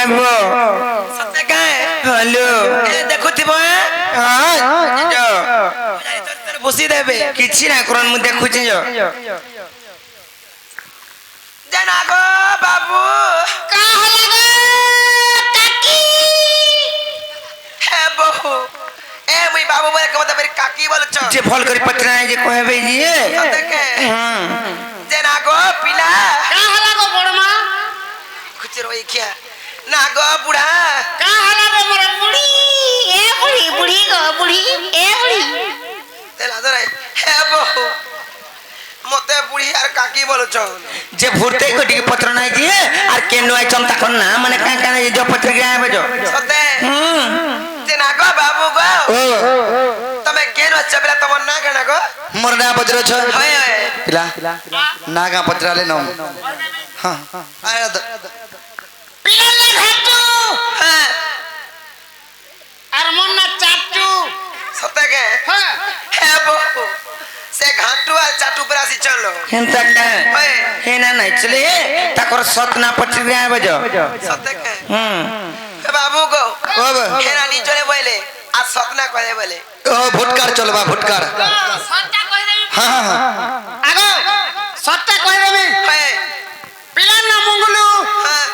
आइब सत्य काहे हेलो देखुथिबो हां जो बसी देबे किछि ना करन मु देखुछि जो जना गो बाबू का हला गो काकी हे बहु ए मुई बाबू बोले के मते मेरी काकी बोल छ जे भल करी पत्रा जे कहबे जी सत्य के जना गो पिला का हला गो बड़मा कुछ रोई क्या ना गो बुढ़ा का हला रे मोर बुढ़ी ए बुढ़ी बुढ़ी गो बुढ़ी ए बुढ़ी तेला दरे हे बहु मते बुढ़ी यार काकी बोल छ जे भूरते को टिके पत्र नाही जी आर केनु आई चमता कोन ना माने का का जो पत्र के आबे जो सत्य जना गो बाबू गो तमे केन चबला तम ना गना गो मोर ना पत्र छ होय होय पिला ना का पत्र ले न हां आया पिलले घाटू हां आर मन ना चाटू सत्य के हां हे बहु से घाटू आ चाटू पर आसी चलो हेंता का होय हे ना नहीं चले ताकर सतना पत्र के आबे जो सत्य के हे बाबू गो हेरा नी चले बोले आ सपना करे बोले ओ भुटकार चलबा भुटकार सट्टा कह देबे हां हां आगो सट्टा कह देबे होय पिला ना मंगलू हां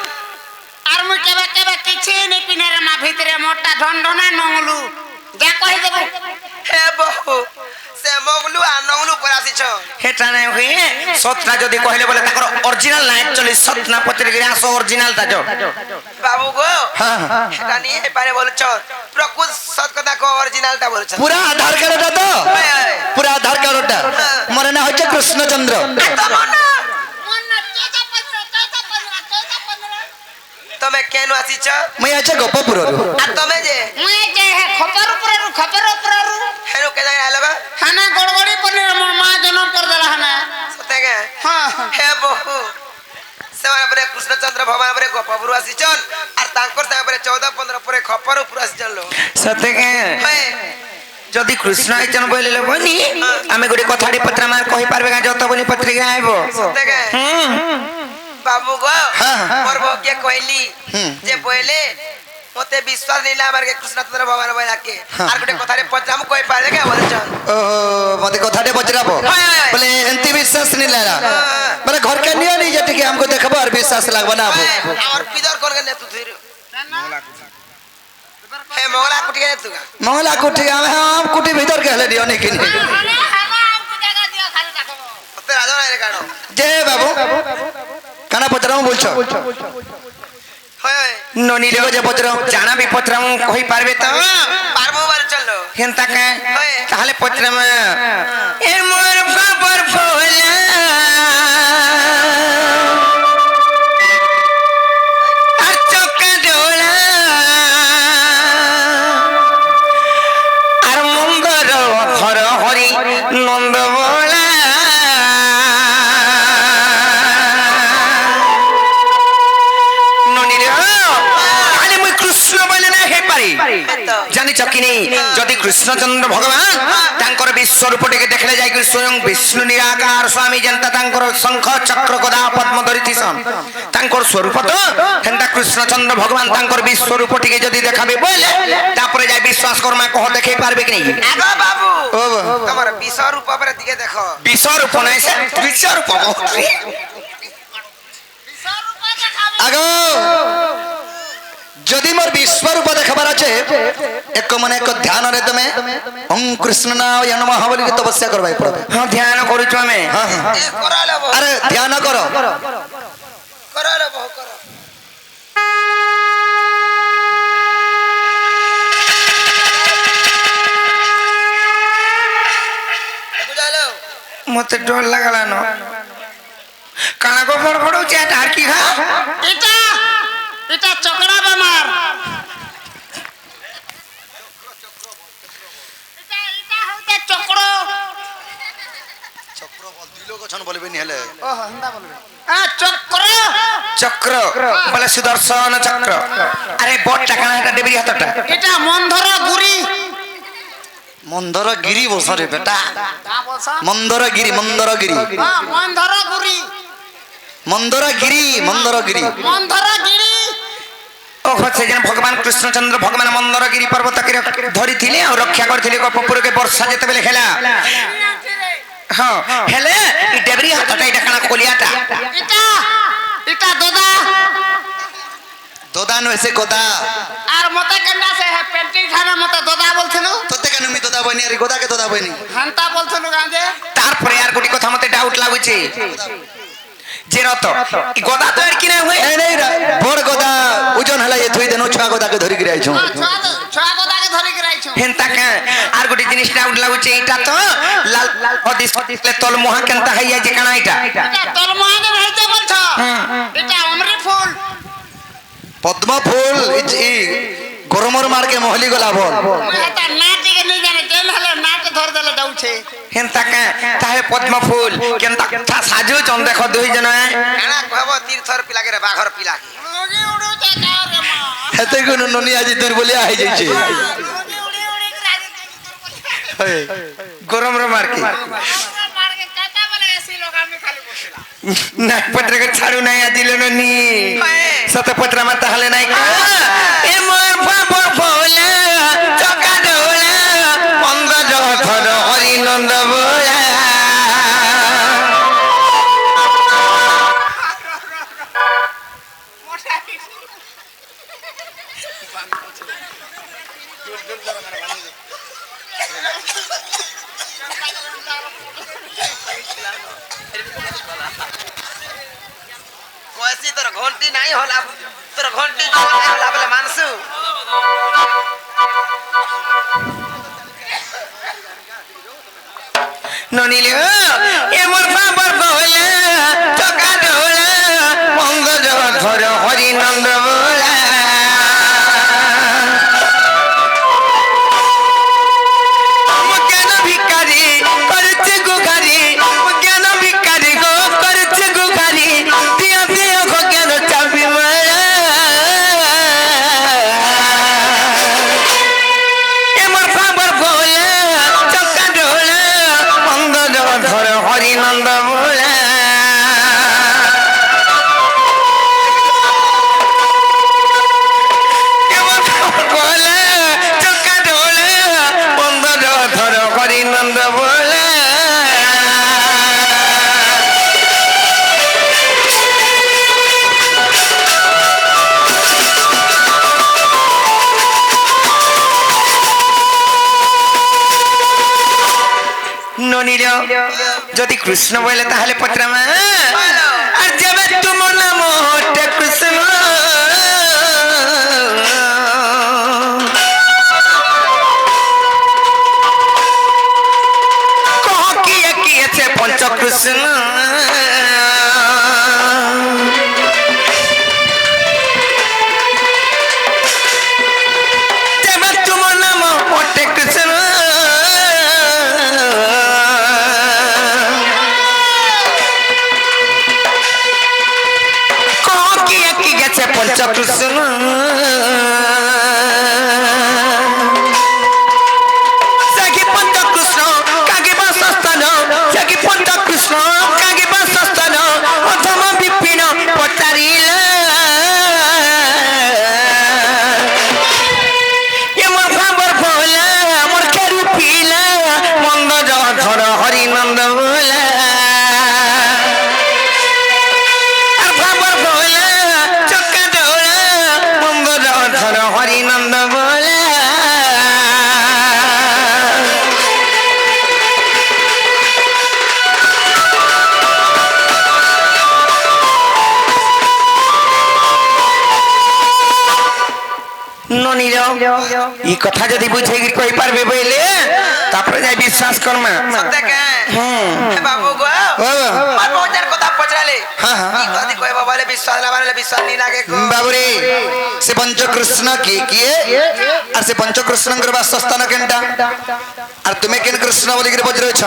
आर मु केबे केबे किछि नै पिने रे मा भितरे मोटा ढंढना नंगलू जा कह देबे हे बहु से मोगलू आ नंगलू पर आसी छ हेटा नहीं हुए सतना जदी कहले बोले ताकर ओरिजिनल नाइट चली सतना पत्र के आसो ओरिजिनल ता जो बाबू गो हां हेटा नी हे पारे बोल छ प्रकृत सत कथा को ओरिजिनल ता बोल छ पूरा आधार कार्ड दा तो होय होय पूरा आधार कार्ड दा मोर ना होचे कृष्णचंद्र मन ना चौथा पंद्रह तमे केन आसी छ मैं आछे गोपपुर रो आ तमे जे मैं जे है खपर ऊपर हेरो के जाय आलो बा हना गड़बड़ी पने मोर मां जन्म कर देला हना सत्य के हां हे बहु सेवा परे कृष्णचंद्र भगवान परे गोपपुर आसी छन आर तांकर सेवा परे 14 15 परे खपर ऊपर आसी चलो सत्य के होय जदी कृष्ण आइचन बोले बनी आमे गोटे कथाडी पत्र मार कहि पारबे का जत बनी पत्रिका आइबो सत्य के बाबू गो मोर भोगे कहली जे बोले मते विश्वास नहीं लाबर के कृष्णचंद्र भगवान बोला के आर गोटे कथारे पत्राम कहि पारे के बोल छन ओ मते कथाडे बजराबो बोले एंती विश्वास नहीं लाला माने घर के नियो नहीं जति के हमको देखबो और विश्वास लागबो ना और पिदर कोन के ने तू थिर हे मोगला कुटी के तू मंगला कुटी हम कुटी भीतर के हले दियो नहीं किनी मते राजा नहीं काढो जे बाबू काना पत्राम बोलछो होय होय ननी रे जे पत्राम जाना भी पत्राम कहि पारबे त पारबो बार चलो हेंता का ताले पत्राम ए मोर खबर फोला चक्का डोला आर मंदर हर हरि नंद बोला ननी रे खाली मुई कृष्ण बोले ना हे पारी जानी चकी नहीं जदि कृष्णचंद्र भगवान तांकर विश्व रूप टिके देखले जाय कि स्वयं विष्णु निराकार स्वामी जनता तांकर शंख चक्र गदा पद्म धरिथि सन तांकर स्वरूप तो हेंता कृष्णचंद्र भगवान तांकर विश्व रूप टिके जदि देखाबे बोले तापर जाय विश्वास करमा कह देखे पारबे कि नहीं आगो बाबू ओ तमर विश्व रूप पर दिखे देखो विश्व रूप नहीं से विश्व रूप आगो जदि मोर विश्व रूप देखबार আছে एक मन एक ध्यान रे तमे ओम कृष्ण नाम नमः बोली तपस्या करबाई पड़बे हां ध्यान करू छु हमें हां हां करा ले बहु अरे ध्यान करो करा ले बहु करो बुझालो मते डर लागला न काना को फड़फड़ो चे ढाकी खा इटा चकड़ा बेमार इटा होते चक्रो चक्र बोल दिलो गछन बोलबे नि हेले ओ हंदा बोलबे आ चक्रो चक्र बोले सुदर्शन चक्र अरे बोट टाका এটা দেবি হাতটা এটা মন্ধর গুরি मंदरगिरी बोस रे बेटा का बोलसा मंदरगिरी मंदरगिरी हां मন্ধর गुरी मंदरगिरी मंदरगिरी মন্ধর গিরি ओ হচ্ছে যেন ভগবান কৃষ্ণচন্দ্র ভগবান মন্দরগিরি পর্বতকে ধরিଥିଲେ ଆଉ ରକ୍ଷା କରିଥିଲେ କପୁରକେ ବର୍ଷା ଯେତେବେଳେ ହେଲା ହଁ ହେଲେ ଇ ଡେବରି ହାତଟା ଏଇଟା କାଣା କୋଲିଆଟା এটা এটা দাদা দোদা নয় সে গোদা আর মতে কেন্ডা সে পেন্টিং খানা মতে দাদা বলছিলু তোতে কেন আমি দোদা বইনি আর গোদাকে দোদা বইনি হান্তা বলছিলু গাঁজে তারপরে আর গোটি কথা মতে ডাউট লাগুছে যে রত ই গদা তো আর কি না হয় এই নাই বড় গোদা ওজন হলা এ থুই দেনো ছুয়া গোদাকে ধরি গিয়ে আইছো ছয়া দাদাকে ধরি কি রাইছো হেনতা কা আর গোটি জিনিস ডাউট লাগুছে এটা তো লাল অদিস তল মহা কেনতা হইয়া যে কানা এটা এটা তোর মহাদেব হইতে বলছ এটা অমরি ফুল পদ্ম ফুল ই গরমর মারকে মহলি গলা বল এটা নাটিকে নি জানে তেল হলে নাট ধর দেলে ডাউছে হেনতা কা তাহে পদ্ম ফুল কেনতা কথা সাজু চন দেখো দুই জন কানা কহব তীর্থর পিলাকে রে বাঘর পিলাকে উড়ি উড়ুতে কাও রে মা হেতে কোন ননি আজি দুর্বলিয়া হই যাইছে উড়ি উড়ি রাজি গরম রে মারকি মারকে কাটা বলে এসি লোক আমি খালি বসিলা না পত্র কে ছাড়ু নাই আদিল নি সত পত্র মা তাহলে নাই কা এ মোর বাবর ভোলা চকা ডোলা মন্দ ধর হরি নন্দ বোলা কইছি তোর ঘন্টি নাই হলা তোর ঘন্টি জোর নাই হলা বলে মানসু ননিলে এ মোর বাবর ভোলা চকা ডোলা মন্দ ধর হরি নন্দ বোলা জ্ঞান ভিকারি করছে গুখারি জ্ঞান ভিকারি গো করছে গুখারি দিয়া দিয়া গো জ্ঞান চাবি মারা এমর ফাবর ভোলা চকা ডোলা মন্দ ধর হরি নন্দ বোলা এমর ফাবর ভোলা চকা ডোলা মন্দ ধর হরি নন্দ বোলা ননিল যদি কৃষ্ণ বলে তাহলে পত্রামা আর যাবে তোমার নাম হটে কৃষ্ণ কহ কি আছে পঞ্চ কৃষ্ণ যাবে তোমার নাম হটে কৃষ্ণ কি গেছে পঞ্চকৃষ্ণ সাকি পঞ্চকৃষ্ণ কাকে বাসস্থান সাকি পঞ্চকৃষ্ণ কাকে বাসস্থান অথম বিপিন পচারিল এমন ভাবর ভোলা আমার কেরু পিলা মন্দ ধর হরি নন্দ বোলা আর ভাবর ভোলা চকা ডোলা মন্দ ধর হরি নন্দ বোলা ননির ই কথা যদি বুঝেই কই পারবে বইলে তারপরে যাই বিশ্বাস করমা সত্যি কে বাবু গো আর মজার কথা পচরালে কি কথা কই বাবালে বিশ্বাস না বানালে বিশ্বাস নি লাগে গো বাবুরে সে পঞ্চকৃষ্ণ কিয়ে আর সে পঞ্চকৃষ্ণଙ୍କର ବାସସ୍ଥାନ କେନ୍ଟା আর তুমি কেন কৃষ্ণ বলি করে পচরাইছ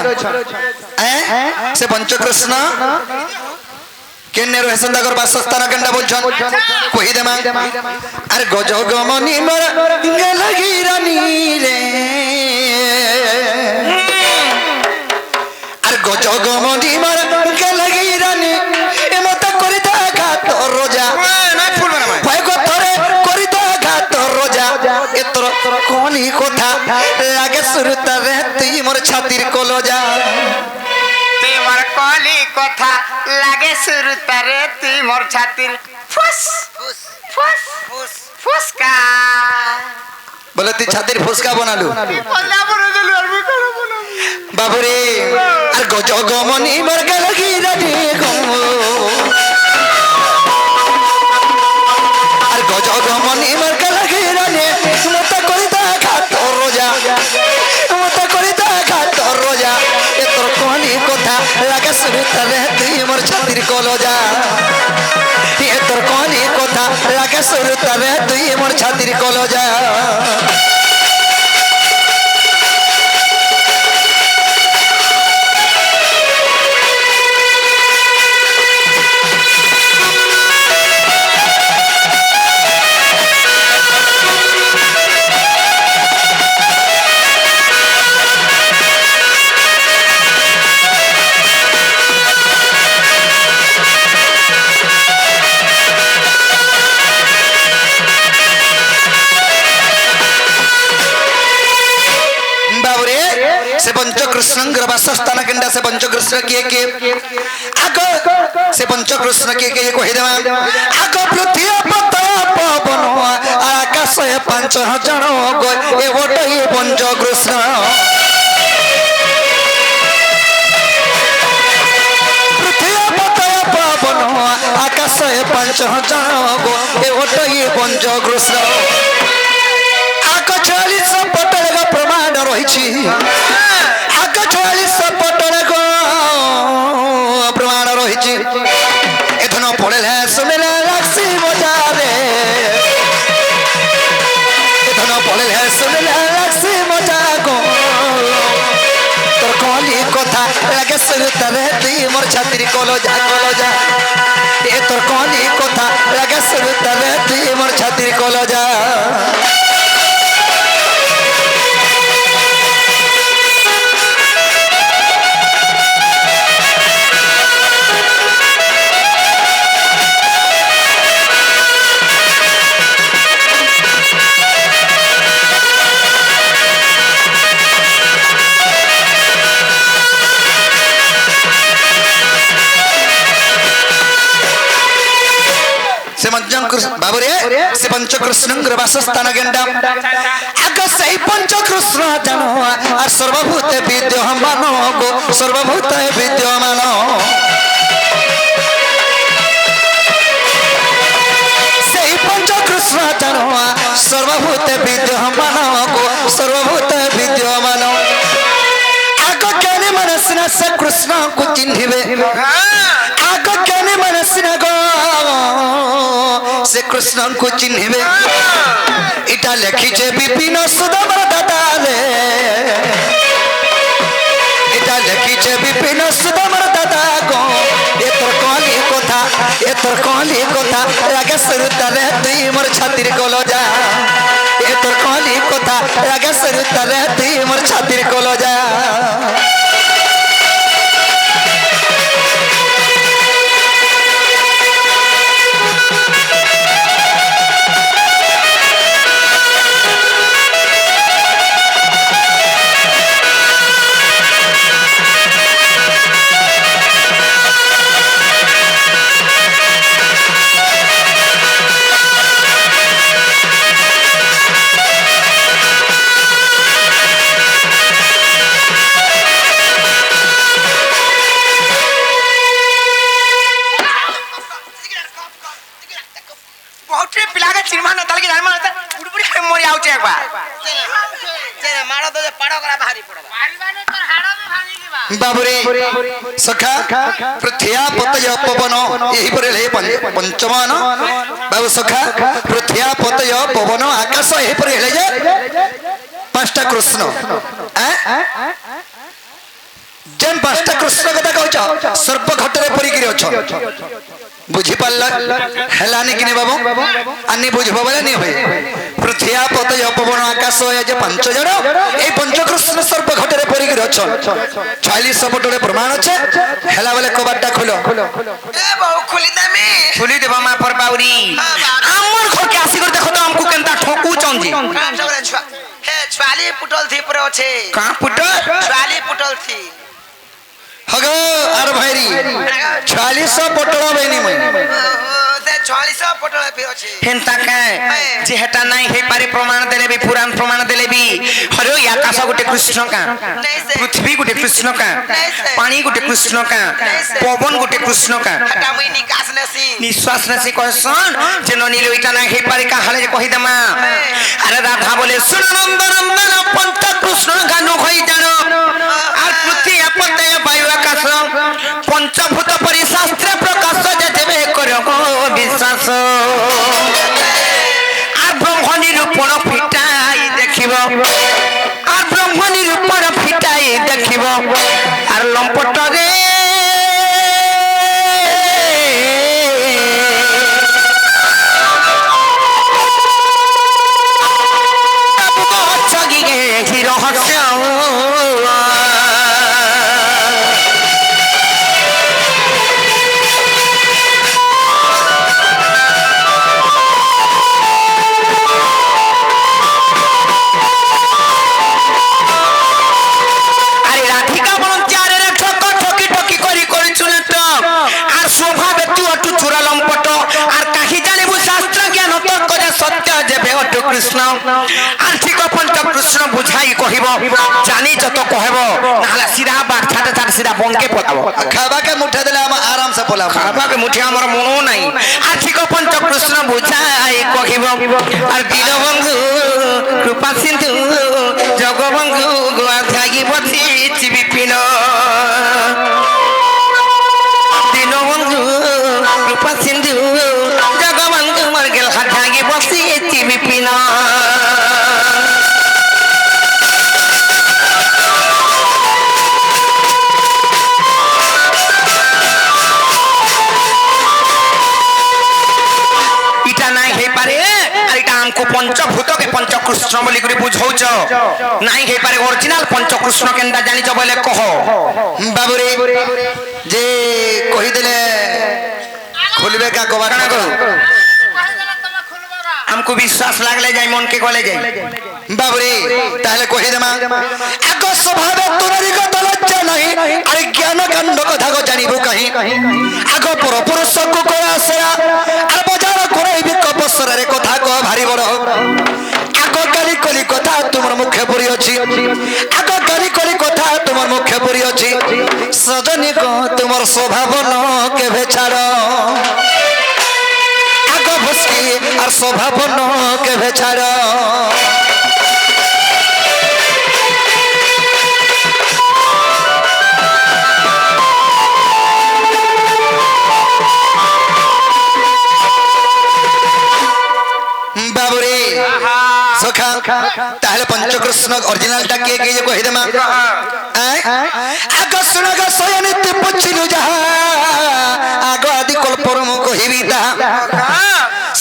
সে পঞ্চকৃষ্ণ কেনে রহেছেন তাকর বাসস্থান কেনটা বলছন কই দেমা আর গজগমনি মর লাগি রানী রে আর গজগমনি মর লাগি রানী এমত করি দেখা তোর রোজা না ফুল না ভয় করে করি তো এতর কোনি কথা লাগে সুরতারে তুই মোর ছাতির কলজা তোমার কলি কথা লাগে সুরতারে তুই মোর ছাতির ফুস ফুস ফুস ফুস ফুসকা বলে তুই ছাতির ফুসকা বানালু পয়লা বড় দিলু আর করব না বাবুরে আর গজগমনি মোর গেল গিরানি গম আর গজগমনি মোর গেল গিরানি মত কইতা খাত রোজা মত কইতা খাত রোজা এ তোর কোনি কথা লাগে সুরতারে তুই মোর ছাতির কলজা এ তোর কোনি কথা লাগে সুরতারে তুই মোর ছাতির কলজা से पंचकृष्ण बासस्थान केंद्र से पंचकृष्ण किए आग से पंचकृष्ण किए कही देवा आग पृथ्वी पवन आकाश 5000 ए ओटे पंचकृष्ण पृथ्वी पवन आकाश 5000 ए ओटे पंचकृष्ण आग 40 पटल प्रमाण रही आग 40 पटल प्रमाण रही एथन पड़े सुनिले लाक्सी मजारे एथन पड़े सुनिले लाक्सी मजा को तोर कहली कथा लगे सुरतारे तुई मोर छातिर कलजा ए तोर कहली कथा लगे सुरतारे तुई मोर छातिर कलजा बाबुरे से पंचकृष्ण वासस्थान गेंडा आग से पंचकृष्ण जानो और सर्वभूत विद्यमान गो सर्वभूत विद्यमान से पंचकृष्ण जानो सर्वभूत विद्यमान गो सर्वभूत विद्यमान आग ज्ञानी मनसिना से कृष्ण को चिन्हिबे आग ज्ञानी मनसिना गो से कृष्ण को चिन्हिबे इटा लिखिछे विपिन सुदामा दादाले इटा लिखिछे विपिन सुदामा दादा गो ए तोर कहली कथा रागे सुरतारे तुई मोर छातिर कलजा ए तोर कहली कथा रागे सुरतारे तुई मोर छातिर कलजा बाबुरे सखा पृथ्वी पतय पवन यही पर पंचमान बाबू सखा पृथ्वी पतय पवन आकाश यही पर पांचटा कृष्ण जेन पांचटा कृष्ण कथा कहछ सर्प घटरे परिकिरी अछ बुझी पारला हेलानी कि बाबू आनी बुझबो बोले नहीं होय पृथ्वी पतय पवन आकाश जे पांच जण ए पंचकृष्ण सर्प घटरे परिकिरी अछ 40 पटरे प्रमाण छे हेला बोले कबाटा खोलो ए बहु खुली देमी खुली देबा मा पर बाउरी हमर घर के आसी कर देखो तो हमको केनता ठोकू छ ফুটন জি হে ছুয়ালি পুটল থি পরে আছে কা ফুট ছুয়ালি পুটল থি হগো আর ভাইরি 40 পটল বেনি মই তে 40 পুটল ফি আছে হেন্তা কায় যে হেটা নাই হে পারে প্রমাণ দেলে বি পুরাণ প্রমাণ দেলে বি হরে আকাশ গোটে কৃষ্ণ কা নাই সে পৃথিবী গোটে কৃষ্ণ কা পানি গোটে কৃষ্ণ কা পবন গোটে কৃষ্ণ কা হটা মুই নিকাস নেছি নিশ্বাস নেছি কয়সন যে ননিলে ওইটা নাই হে পারে কা হালে কহি দেমা আরে রাধা বলে শুন নন্দন পঞ্চ কৃষ্ণ গানু হই জানো আর পৃথিবী আপতে বায়ু আকাশ পঞ্চভূত পরি শাস্ত্র প্রকাশ যেবে করো বিশ্বাস আর ব্রহ্ম নিরূপণ ফিটাই দেখিব আর ব্রহ্ম নিরূপণ ফিটাই দেখিব আর লম্পট রে রহস্য আরে রাধিকা বলন চারের ঠক ঠকি ঠকি করি করি চলে তো আর স্বভাবে তুই অটু চূড়া লম্পট আর কাহি জানিবু শাস্ত্র জ্ঞান তর্ক যে সত্য যে বেহট কৃষ্ণ আর ঠিক পঞ্চ কৃষ্ণ বুঝাই কহিব জানি যত কহব নাহলে সিধা বাট ছাটে ছাটে সিধা বনকে পলাব খাবাকে মুঠা দিলে আমার আরাম সে পলাব খাবাকে মুঠে আমার মনও নাই আর ঠিক পঞ্চ কৃষ্ণ বুঝাই কহিব আর দীনবন্ধু কৃপা সিন্ধু জগবন্ধু গোয়া ত্যাগী বসিছি বিপিন দীনবন্ধু কৃপা সিন্ধু জগবন্ধু মর গেল ত্যাগী বসিছি বিপিন ইটা নাই হে পারে আর এটা আমকো পঞ্চভূতকে পঞ্চকৃষ্ণ বলি করে বুঝাউছ নাই হে পারে অরিজিনাল পঞ্চকৃষ্ণ কেনটা জানিছ বলে কহ বাবুরে যে কহিদেলে খুলবে কা কবাটা না গো আমকো বিশ্বাস লাগলে যাই মনকে গলে যাই বাবুরে তাহলে কহি দেমা এক স্বভাবে তোরই কথা লজ্জা নাই আর জ্ঞান কাণ্ড কথা গো জানিবু কাহি আগ পর পুরুষ কুকুরা সেরা আর বজার করাইবি কপসরের কথা কো ভারি বড় আগ গালি কলি কথা তোমার মুখে পড়ি ଅଛି আগ গালি কলি কথা তোমার মুখে পড়ি ଅଛି সজনী গো তোমার স্বভাব ন কেবে ছাড় আগ ভস্কি আর স্বভাব ন কেবে ছাড় বাবুরে সখা তাহলে পঞ্চকৃষ্ণ অরিজিনালটা কে কে যে কহি দেমা আগ শুনগ সয়নিতে পছিলু যাহা আগ আদি কল্পর মু কহিবি তাহা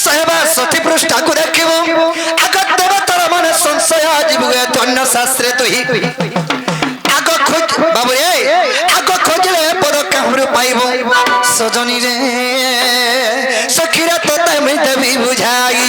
সহেবা সতী পৃষ্ঠাକୁ ଦେଖିବୁ আগ দেবতার মনে সংশয় জীবু ধন্য শাস্ত্রে তুই আগ খোঁজ বাবুরে আগ খোঁজলে পদ কামরু পাইব সজনী রে সখীরা তো তুমি দেবী বুঝাই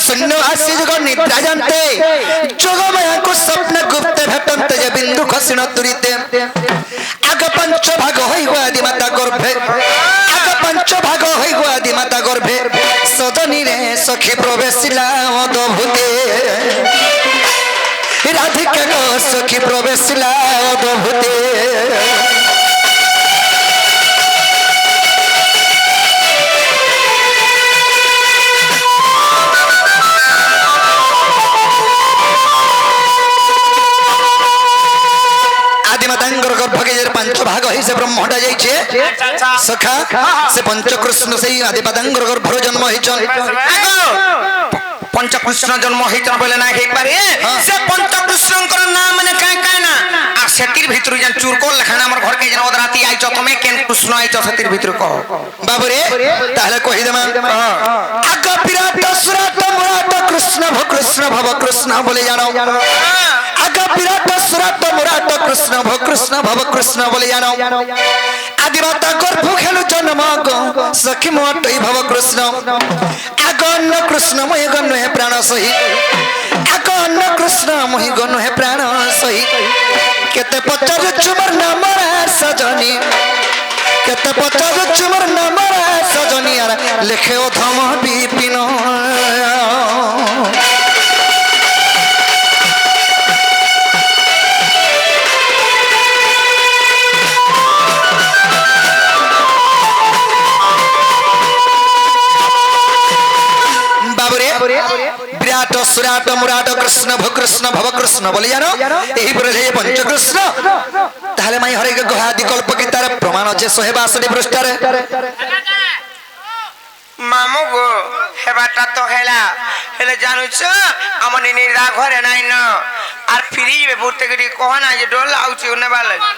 शून्य आसी जुग निद्रा जानते जोगमाया को स्वप्न गुप्त भेटन्ते जे बिंदु खसिन तुरिते आग पंच भाग होई गो आदि माता गर्भे आग पंच भाग होई गो आदि माता गर्भे सदनी रे सखी प्रवेशिला अद्भुते राधिका गो सखी प्रवेशिला अद्भुते पंच भाग ही से ब्रह्मटा जाइछे सखा से पंचकृष्ण से आदि पदांगर गर्भर जन्म होइछन पंचकृष्ण जन्म होइछन बोले ना हे पारे से पंचकृष्णकर नाम माने काय काय ना आ সেতির ভিতরে যেন চুরকল লেখান আমার ঘরকে যেন ওদরাতি আইছ তুমি কেন কৃষ্ণ আইছ সেতির ভিতরে কহ বাবুরে তাহলে কহি দেমা আগ বিরাট সুরাট মুরাট কৃষ্ণ ভব কৃষ্ণ বলে জানো আগ বিরাট সুরাট মুরাট কৃষ্ণ ভব কৃষ্ণ বলে জানো আদিমাতা গর্ভ খেলু জন্ম সখী মোটই ভব কৃষ্ণ আগ অন্ন কৃষ্ণ মই গণ হে প্রাণ সহি আগ অন্ন কৃষ্ণ মই গণ হে প্রাণ সহি কেতে পচারুচু মোর নাম সজনী কেতে পচারুচু মোর নাম সজনী আর লেখে অধম বিপিন বিরাট সুরাট মুরাট কৃষ্ণ ভব কৃষ্ণ বলে জানো এই পরে যে পঞ্চকৃষ্ণ তাহলে মাই হরে গহাদি কল্প গীতার প্রমাণ আছে 162 পৃষ্ঠারে মামু গো হেবাটা তো হেলে জানুছ আমার নিরা ঘরে নাই ন আর ফিরি যাবে বুঝতে গেলে কহ না যে ডোল আউছি নেবার লাগে